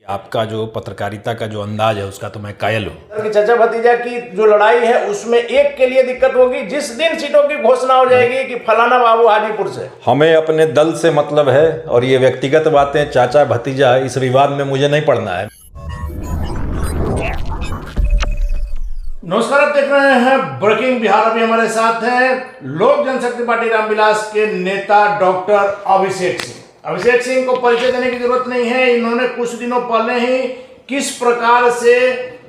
आपका जो पत्रकारिता का जो अंदाज है उसका तो मैं कायल हूँ। चाचा भतीजा की जो लड़ाई है उसमें एक के लिए दिक्कत होगी जिस दिन सीटों की घोषणा हो जाएगी कि फलाना बाबू हाजीपुर से। हमें अपने दल से मतलब है और ये व्यक्तिगत बातें चाचा भतीजा इस विवाद में मुझे नहीं पड़ना है। नमस्कार, आप देख रहे हैं ब्रेकिंग बिहार। अभी हमारे साथ हैं लोक जनशक्ति पार्टी रामविलास के नेता डॉक्टर अभिषेक सिंह। अभिषेक सिंह को परिचय देने की जरूरत नहीं है। इन्होंने कुछ दिनों पहले ही किस प्रकार से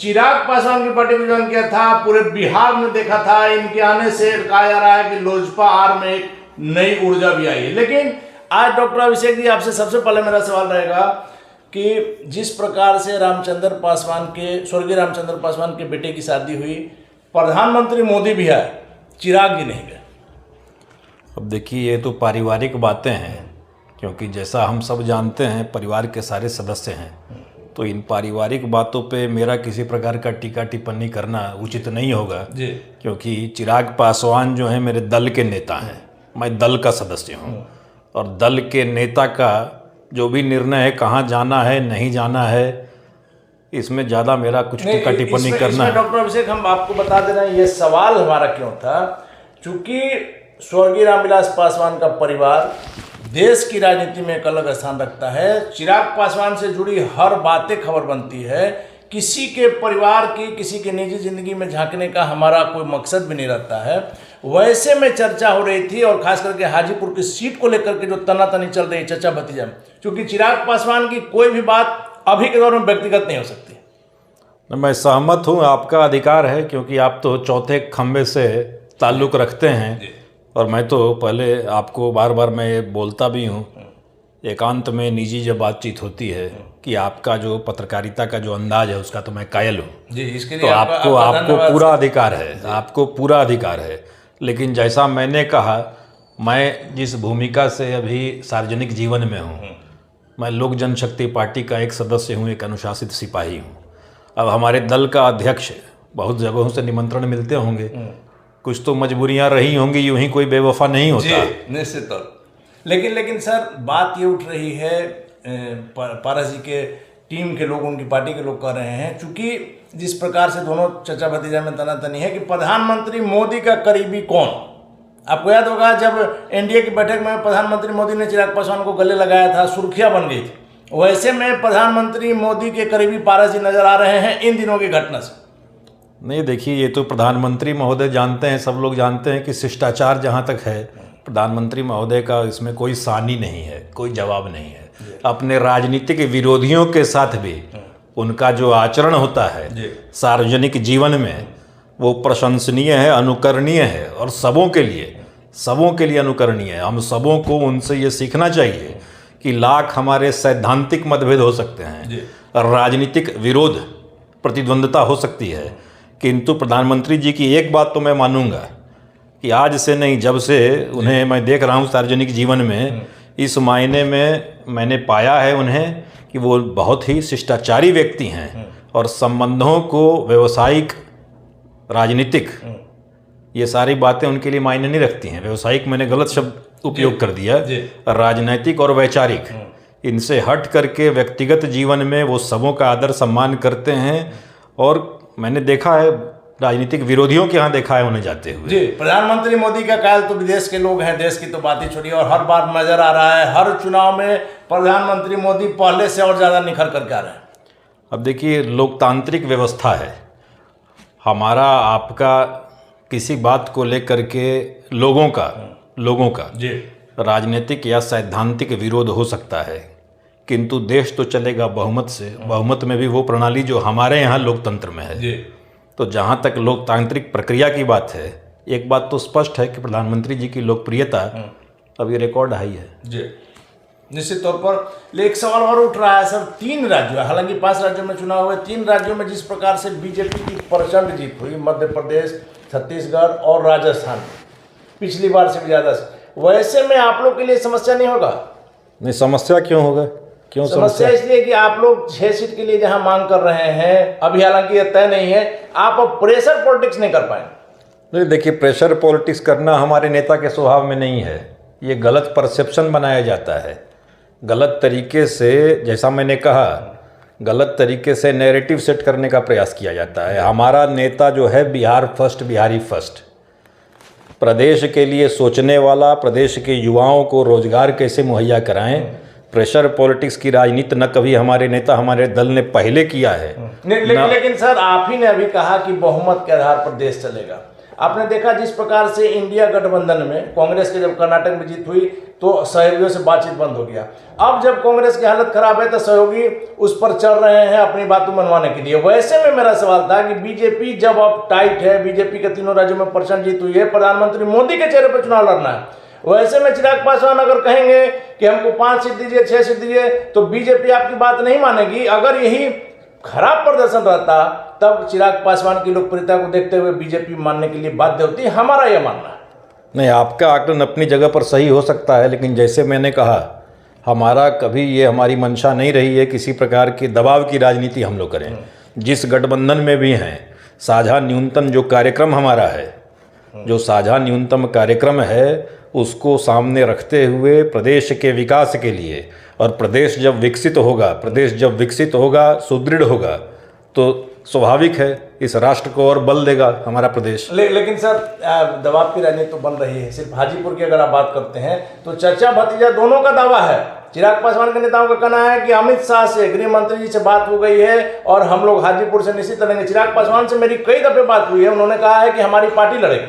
चिराग पासवान की पार्टी को ज्वाइन किया था, पूरे बिहार में देखा था। इनके आने से कहा जा रहा है कि लोजपा आर में एक नई ऊर्जा भी आई है। लेकिन आज डॉक्टर अभिषेक जी, आपसे सबसे पहले मेरा सवाल रहेगा कि जिस प्रकार से रामचंद्र पासवान के, स्वर्गीय रामचंद्र पासवान के बेटे की शादी हुई, प्रधानमंत्री मोदी भी आए, चिराग जी नहीं गए। अब देखिए, ये तो पारिवारिक बातें हैं, क्योंकि जैसा हम सब जानते हैं परिवार के सारे सदस्य हैं, तो इन पारिवारिक बातों पे मेरा किसी प्रकार का टीका टिप्पणी करना उचित नहीं होगा जी। क्योंकि चिराग पासवान जो है मेरे दल के नेता हैं, मैं दल का सदस्य हूँ और दल के नेता का जो भी निर्णय है, कहाँ जाना है नहीं जाना है, इसमें ज़्यादा मेरा कुछ टीका टिप्पणी करना है। डॉक्टर अभिषेक, हम आपको बता दे रहे हैं ये सवाल हमारा क्यों था, चूंकि स्वर्गीय रामविलास पासवान का परिवार देश की राजनीति में एक अलग स्थान रखता है। चिराग पासवान से जुड़ी हर बातें खबर बनती है। किसी के परिवार की, किसी के निजी जिंदगी में झांकने का हमारा कोई मकसद भी नहीं रहता है। वैसे में चर्चा हो रही थी, और खास करके हाजीपुर की सीट को लेकर के जो तनातनी चल रही है चचा भतीजा में, क्योंकि चिराग पासवान की कोई भी बात अभी के दौर में व्यक्तिगत नहीं हो सकती। मैं सहमत हूँ, आपका अधिकार है, क्योंकि आप तो चौथे खंबे से ताल्लुक़ रखते हैं और मैं तो पहले आपको बार बार मैं बोलता भी हूँ, एकांत में निजी जब बातचीत होती है कि आपका जो पत्रकारिता का जो अंदाज है उसका तो मैं कायल हूँ जी। इसके लिए तो आपको पूरा अधिकार है, आपको पूरा अधिकार है। लेकिन जैसा मैंने कहा, मैं जिस भूमिका से अभी सार्वजनिक जीवन में हूँ, मैं लोक जनशक्ति पार्टी का एक सदस्य हूँ, एक अनुशासित सिपाही हूँ। अब हमारे दल का अध्यक्ष, बहुत जगहों से निमंत्रण मिलते होंगे, कुछ तो मजबूरियाँ रही होंगी, यूं ही कोई बेवफा नहीं होता। निश्चित तौर। लेकिन सर, बात ये उठ रही है, पारस जी के टीम के लोग, उनकी पार्टी के लोग कह रहे हैं, चूंकि जिस प्रकार से दोनों चचा भतीजा में तनातनी है कि प्रधानमंत्री मोदी का करीबी कौन। आपको याद होगा जब एनडीए की बैठक में प्रधानमंत्री मोदी ने चिराग पासवान को गले लगाया था, सुर्खियां बन गई थी। वैसे में प्रधानमंत्री मोदी के करीबी पारस जी नजर आ रहे हैं इन दिनों की घटना से। नहीं, देखिए, ये तो प्रधानमंत्री महोदय जानते हैं, सब लोग जानते हैं कि शिष्टाचार जहाँ तक है, प्रधानमंत्री महोदय का इसमें कोई सानी नहीं है, कोई जवाब नहीं है। अपने राजनीतिक विरोधियों के साथ भी उनका जो आचरण होता है सार्वजनिक जीवन में, वो प्रशंसनीय है, अनुकरणीय है और सबों के लिए अनुकरणीय है। हम सबों को उनसे ये सीखना चाहिए कि लाख हमारे सैद्धांतिक मतभेद हो सकते हैं, राजनीतिक विरोध, प्रतिद्वंद्विता हो सकती है, किंतु प्रधानमंत्री जी की एक बात तो मैं मानूंगा कि आज से नहीं, जब से उन्हें मैं देख रहा हूँ सार्वजनिक जीवन में, इस मायने में मैंने पाया है उन्हें कि वो बहुत ही शिष्टाचारी व्यक्ति हैं और संबंधों को व्यावसायिक, राजनीतिक, ये सारी बातें उनके लिए मायने नहीं रखती हैं। व्यावसायिक मैंने गलत शब्द उपयोग कर दिया, राजनैतिक और वैचारिक, इनसे हट करके व्यक्तिगत जीवन में वो सबों का आदर सम्मान करते हैं। और मैंने देखा है राजनीतिक विरोधियों के यहाँ देखा है उन्हें जाते हुए। जी, प्रधानमंत्री मोदी का कायल तो विदेश के लोग हैं, देश की तो बात ही छोड़िए। और हर बार नजर आ रहा है, हर चुनाव में प्रधानमंत्री मोदी पहले से और ज़्यादा निखर करके आ रहे हैं। अब देखिए, लोकतांत्रिक व्यवस्था है, हमारा आपका किसी बात को लेकर के लोगों का जी राजनीतिक या सैद्धांतिक विरोध हो सकता है, किंतु देश तो चलेगा बहुमत से। बहुमत में भी वो प्रणाली जो हमारे यहाँ लोकतंत्र में है जी। तो जहाँ तक लोकतांत्रिक प्रक्रिया की बात है, एक बात तो स्पष्ट है कि प्रधानमंत्री जी की लोकप्रियता अभी रिकॉर्ड हाई है। जी, निश्चित तौर पर। एक सवाल और उठ रहा है सर, 3 राज्यों, हालांकि 5 राज्यों में चुनाव हुए, 3 राज्यों में जिस प्रकार से बीजेपी की प्रचंड जीत हुई, मध्य प्रदेश, छत्तीसगढ़ और राजस्थान, पिछली बार से भी ज़्यादा, वैसे में आप लोग के लिए समस्या नहीं होगा? नहीं, समस्या क्यों होगा? क्यों समस्या? इसलिए कि आप लोग 6 सीट के लिए जहां मांग कर रहे हैं, अभी हालांकि यह तय नहीं है, आप अब प्रेशर पॉलिटिक्स नहीं कर पाएंगे। नहीं, देखिए, प्रेशर पॉलिटिक्स करना हमारे नेता के स्वभाव में नहीं है। ये गलत परसेप्शन बनाया जाता है, गलत तरीके से। जैसा मैंने कहा गलत तरीके से नैरेटिव सेट करने का प्रयास किया जाता है। हमारा नेता जो है बिहार फर्स्ट, बिहारी फर्स्ट, प्रदेश के लिए सोचने वाला, प्रदेश के युवाओं को रोजगार कैसे मुहैया कराएं, प्रेशर पॉलिटिक्स की राजनीति न कभी हमारे नेता, हमारे दल ने पहले किया है। लेकिन सर, आप ही ने अभी कहा कि बहुमत के आधार पर देश चलेगा। आपने देखा जिस प्रकार से इंडिया गठबंधन में कांग्रेस के जब कर्नाटक में जीत हुई तो सहयोगियों से बातचीत बंद हो गया। अब जब कांग्रेस की हालत खराब है तो सहयोगी उस पर चल रहे हैं अपनी बातों मनवाने के लिए। वैसे में मेरा सवाल था कि बीजेपी जब अब टाइट है, बीजेपी के तीनों राज्यों में % जीत हुई है, प्रधानमंत्री मोदी के चेहरे पर चुनाव लड़ना है, वैसे में चिराग पासवान अगर कहेंगे कि हमको 5 सीट दीजिए, 6 सीट दीजिए, तो बीजेपी आपकी बात नहीं मानेगी। अगर यही खराब प्रदर्शन रहता तब चिराग पासवान की लोकप्रियता को देखते हुए बीजेपी मानने के लिए बाध्य होती है, हमारा यह मानना है। नहीं, आपका आकलन अपनी जगह पर सही हो सकता है, लेकिन जैसे मैंने कहा, हमारा कभी ये हमारी मंशा नहीं रही है किसी प्रकार की दबाव की राजनीति हम लोग करें। जिस गठबंधन में भी हैं, साझा न्यूनतम जो कार्यक्रम हमारा है, जो साझा न्यूनतम कार्यक्रम है, उसको सामने रखते हुए प्रदेश के विकास के लिए, और प्रदेश जब विकसित होगा, सुदृढ़ होगा, तो स्वाभाविक है इस राष्ट्र को और बल देगा हमारा प्रदेश। लेकिन सर, दबाव की राजनीति तो बन रही है। सिर्फ हाजीपुर की अगर आप बात करते हैं तो चाचा भतीजा दोनों का दावा है। चिराग पासवान के नेताओं का कहना है कि अमित शाह से, गृह मंत्री जी से बात हो गई है और हम लोग हाजीपुर से निश्चित लड़ेंगे। चिराग पासवान से मेरी कई दफे बात हुई है, उन्होंने कहा है कि हमारी पार्टी लड़ेगी।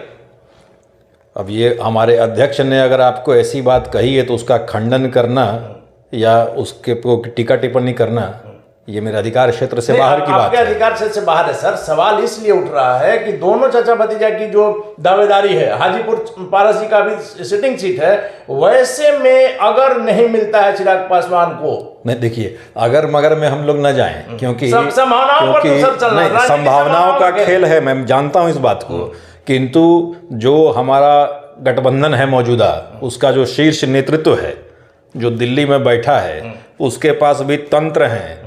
अब ये हमारे अध्यक्ष ने अगर आपको ऐसी बात कही है तो उसका खंडन करना या उसके टीका टिप्पणी करना, ये मेरे अधिकार क्षेत्र से बाहर की बात है। आपके अधिकार क्षेत्र से बाहर है सर। सवाल इसलिए उठ रहा है कि दोनों चाचा भतीजा की जो दावेदारी है, हाजीपुर पारस जी का भी सिटिंग सीट है, वैसे में अगर नहीं मिलता है चिराग पासवान को, नहीं देखिए, अगर मगर में हम लोग न जाएं, क्योंकि संभावनाओं का खेल है, मैं जानता हूं इस बात को, किंतु जो हमारा गठबंधन है मौजूदा, उसका जो शीर्ष नेतृत्व है जो कि में बैठा है, उसके पास भी तंत्र हैं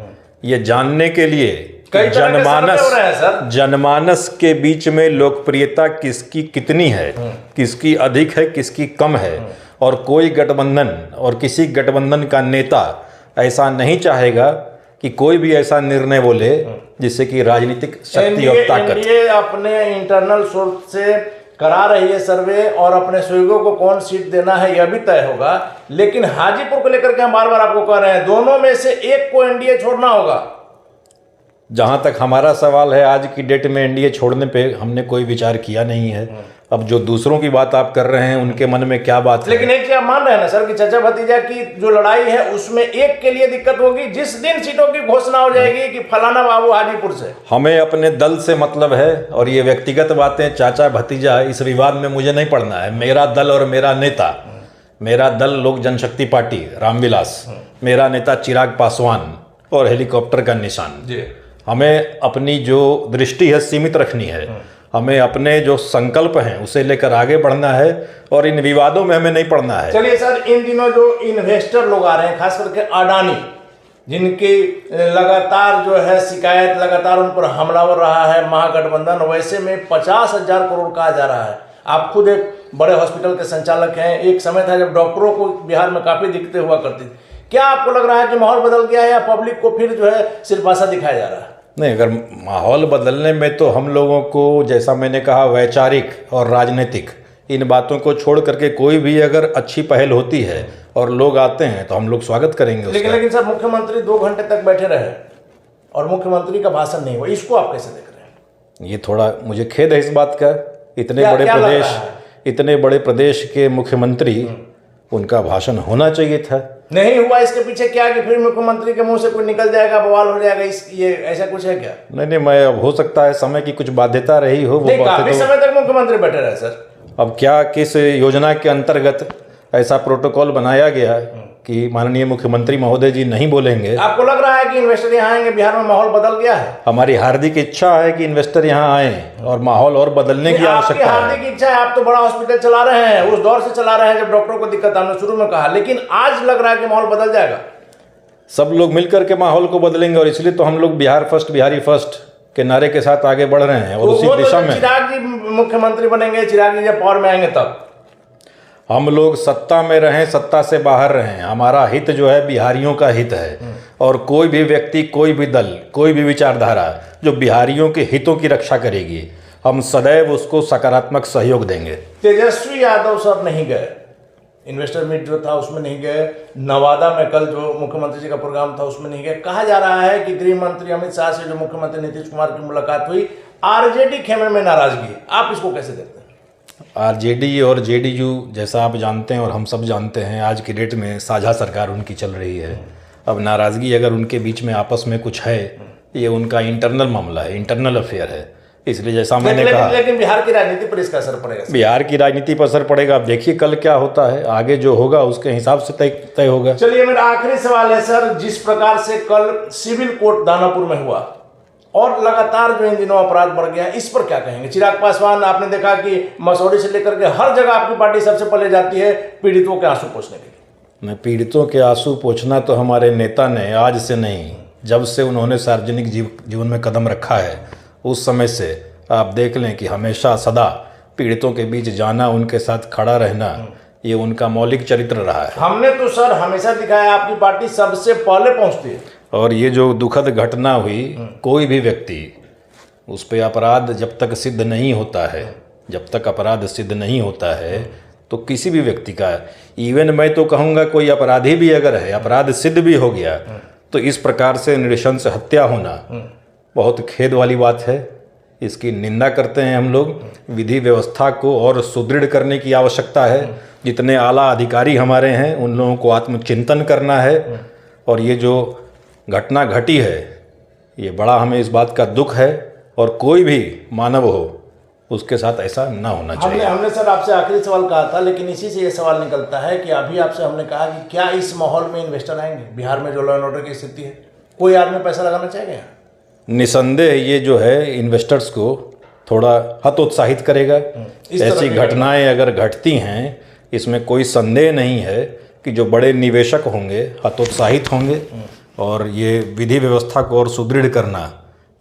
ये जानने के लिए जनमानस के बीच में लोकप्रियता किसकी कितनी है, किसकी अधिक है, किसकी कम है। और कोई गठबंधन और किसी गठबंधन का नेता ऐसा नहीं चाहेगा कि कोई भी ऐसा निर्णय बोले जिससे कि राजनीतिक शक्ति और ताकत। ये अपने इंटरनल सोर्स से करा रही है सर्वे, और अपने सहयोगियों को कौन सीट देना है यह भी तय होगा। लेकिन हाजीपुर को लेकर के हम बार बार आपको कह रहे हैं, दोनों में से एक को एनडीए छोड़ना होगा। जहां तक हमारा सवाल है, आज की डेट में एनडीए छोड़ने पे हमने कोई विचार किया नहीं है। अब जो दूसरों की बात आप कर रहे हैं, उनके मन में क्या बात है। लेकिन एक चीज आप मान रहे हैं ना सर कि चाचा भतीजा की जो लड़ाई है उसमें एक के लिए दिक्कत होगी जिस दिन सीटों की घोषणा हो जाएगी कि फलाना बाबू हाजीपुर से। हमें अपने दल से मतलब है, और ये व्यक्तिगत बातें चाचा भतीजा इस विवाद में मुझे नहीं पड़ना है। मेरा दल और मेरा नेता, मेरा दल लोक जनशक्ति पार्टी रामविलास, मेरा नेता चिराग पासवान और हेलीकॉप्टर का निशान जी। हमें अपनी जो दृष्टि है सीमित रखनी है, हमें अपने जो संकल्प हैं उसे लेकर आगे बढ़ना है और इन विवादों में हमें नहीं पड़ना है। चलिए सर, इन दिनों जो इन्वेस्टर लोग आ रहे हैं, खास करके अडानी, जिनकी लगातार जो है शिकायत, लगातार उन पर हमलावर रहा है महागठबंधन, वैसे में 50,000 करोड़ कहा जा रहा है। आप खुद एक बड़े हॉस्पिटल के संचालक हैं। एक समय था जब डॉक्टरों को बिहार में काफी दिक्कतें हुआ करती थी। क्या आपको लग रहा है कि माहौल बदल गया है या पब्लिक को फिर जो है सिर्फ आशा दिखाया जा रहा है? नहीं, अगर माहौल बदलने में तो हम लोगों को, जैसा मैंने कहा, वैचारिक और राजनीतिक इन बातों को छोड़ करके कोई भी अगर अच्छी पहल होती है और लोग आते हैं तो हम लोग स्वागत करेंगे। लेकिन सर, मुख्यमंत्री 2 घंटे तक बैठे रहे और मुख्यमंत्री का भाषण नहीं हुआ, इसको आप कैसे देख रहे हैं? ये थोड़ा मुझे खेद है इस बात का। इतने बड़े प्रदेश के मुख्यमंत्री, उनका भाषण होना चाहिए था। नहीं हुआ, इसके पीछे क्या कि फिर मुख्यमंत्री के मुंह से कोई निकल जाएगा, बवाल हो जाएगा, ये ऐसा कुछ है क्या? नहीं, मैं अब हो सकता है समय की कुछ बाध्यता रही हो, वो काफी समय तक मुख्यमंत्री बैठे रहे सर। अब क्या किस योजना के अंतर्गत ऐसा प्रोटोकॉल बनाया गया कि माननीय मुख्यमंत्री महोदय जी नहीं बोलेंगे? आपको लग रहा है कि इन्वेस्टर यहाँ आएंगे, बिहार में माहौल बदल गया है? हमारी हार्दिक इच्छा है कि इन्वेस्टर यहाँ आए और माहौल और बदलने की आवश्यकता है। हार्दिक इच्छा है, आप तो बड़ा हॉस्पिटल चला रहे हैं, उस दौर से चला रहे हैं जब डॉक्टरों को दिक्कत हमने शुरू में कहा, लेकिन आज लग रहा है कि माहौल बदल जाएगा। सब लोग मिलकर के माहौल को बदलेंगे और इसलिए तो हम लोग बिहार फर्स्ट, बिहारी फर्स्ट के नारे के साथ आगे बढ़ रहे हैं और उसी दिशा में। चिराग जी मुख्यमंत्री बनेंगे, चिराग जी जब पावर में आएंगे तब हम लोग सत्ता में रहें, सत्ता से बाहर रहें, हमारा हित जो है बिहारियों का हित है। और कोई भी व्यक्ति, कोई भी दल, कोई भी विचारधारा जो बिहारियों के हितों की रक्षा करेगी, हम सदैव उसको सकारात्मक सहयोग देंगे। तेजस्वी यादव सर नहीं गए, इन्वेस्टर मीट जो था उसमें नहीं गए, नवादा में कल जो मुख्यमंत्री जी का प्रोग्राम था उसमें नहीं गए। कहा जा रहा है कि गृह मंत्री अमित शाह से जो मुख्यमंत्री नीतीश कुमार की मुलाकात हुई, आरजेडी खेमे में नाराजगी, आप इसको कैसे देखते हैं? आरजेडी और जेडीयू, जैसा आप जानते हैं और हम सब जानते हैं, आज की डेट में साझा सरकार उनकी चल रही है। अब नाराज़गी अगर उनके बीच में आपस में कुछ है, ये उनका इंटरनल मामला है, इंटरनल अफेयर है। इसलिए जैसा मैंने कहा, लेकिन बिहार की राजनीति पर इसका असर पड़ेगा। बिहार की राजनीति पर असर पड़ेगा। अब देखिए कल क्या होता है, आगे जो होगा उसके हिसाब से तय होगा। चलिए मेरा आखिरी सवाल है सर, जिस प्रकार से कल सिविल कोर्ट दानापुर में हुआ और लगातार जो इन दिनों अपराध बढ़ गया, इस पर क्या कहेंगे? चिराग पासवान, आपने देखा कि मसौड़ी से लेकर के हर जगह आपकी पार्टी सबसे पहले जाती है पीड़ितों के आंसू पोंछने के लिए। पीड़ितों के आंसू पोंछना तो हमारे नेता ने आज से नहीं, जब से उन्होंने सार्वजनिक जीवन में कदम रखा है उस समय से आप देख लें कि हमेशा सदा पीड़ितों के बीच जाना, उनके साथ खड़ा रहना, ये उनका मौलिक चरित्र रहा है। हमने तो सर हमेशा दिखाया आपकी पार्टी सबसे पहले पहुंचती है। और ये जो दुखद घटना हुई, कोई भी व्यक्ति उस पर अपराध जब तक सिद्ध नहीं होता है, जब तक अपराध सिद्ध नहीं होता है तो किसी भी व्यक्ति का, इवन मैं तो कहूँगा कोई अपराधी भी अगर है, अपराध सिद्ध भी हो गया, तो इस प्रकार से नृशंस हत्या होना बहुत खेद वाली बात है। इसकी निंदा करते हैं हम लोग। विधि व्यवस्था को और सुदृढ़ करने की आवश्यकता है। जितने आला अधिकारी हमारे हैं उन लोगों को आत्मचिंतन करना है। और ये जो घटना घटी है, ये बड़ा हमें इस बात का दुख है, और कोई भी मानव हो उसके साथ ऐसा ना होना चाहिए। हमने सर आपसे आखिरी सवाल कहा था, लेकिन इसी से ये सवाल निकलता है कि अभी आपसे हमने कहा कि क्या इस माहौल में इन्वेस्टर आएंगे? बिहार में जो लॉ एंड ऑर्डर की स्थिति है, कोई आदमी पैसा लगाना चाहेगा? निसंदेह ये जो है इन्वेस्टर्स को थोड़ा हतोत्साहित करेगा। ऐसी घटनाएं अगर घटती हैं, इसमें कोई संदेह नहीं है कि जो बड़े निवेशक होंगे हतोत्साहित होंगे। और ये विधि व्यवस्था को और सुदृढ़ करना,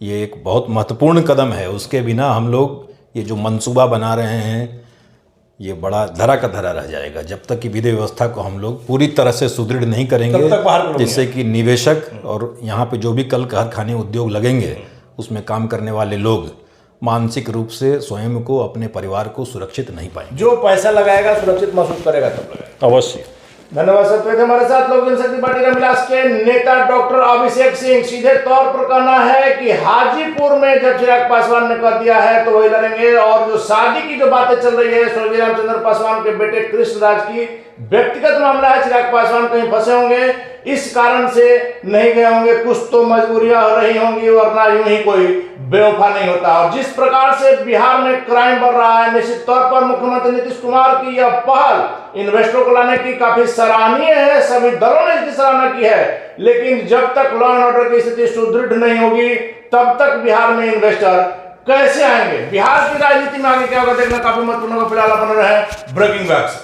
ये एक बहुत महत्वपूर्ण कदम है। उसके बिना हम लोग ये जो मंसूबा बना रहे हैं, ये बड़ा धरा का धरा रह जाएगा। जब तक कि विधि व्यवस्था को हम लोग पूरी तरह से सुदृढ़ नहीं करेंगे, जिससे कि निवेशक और यहाँ पे जो भी कल कारखाने उद्योग लगेंगे, उसमें काम करने वाले लोग मानसिक रूप से स्वयं को, अपने परिवार को सुरक्षित नहीं पाएंगे। जो पैसा लगाएगा सुरक्षित महसूस करेगा तब लगाएगा। अवश्य। धन्यवाद सर। तो हमारे साथ लोक जनशक्ति पार्टी रामविलास के नेता डॉक्टर अभिषेक सिंह। सीधे तौर पर कहना है कि हाजीपुर में जब चिराग पासवान ने कह दिया है तो वही लड़ेंगे। और जो शादी की जो बातें चल रही है स्वर्गीय रामचंद्र पासवान के बेटे कृष्णराज की, व्यक्तिगत मामला है, चिराग पासवान कहीं फंसे होंगे, इस कारण से नहीं गए होंगे। कुछ तो मजबूरियां हो रही होंगी, वरना यूं ही कोई बेवफा नहीं होता। और जिस प्रकार से बिहार में क्राइम बढ़ रहा है, निश्चित तौर पर मुख्यमंत्री नीतीश कुमार की यह पहल इन्वेस्टरों को लाने की काफी सराहनीय है। सभी दलों ने इसकी सराहना की है। लेकिन जब तक लॉ एंड ऑर्डर की स्थिति सुदृढ़ नहीं होगी, तब तक बिहार में इन्वेस्टर कैसे आएंगे? बिहार की राजनीति में आगे क्या होगा देखना काफी महत्वपूर्ण होगा। फिलहाल बने रहे ब्रेकिंग बैक्स।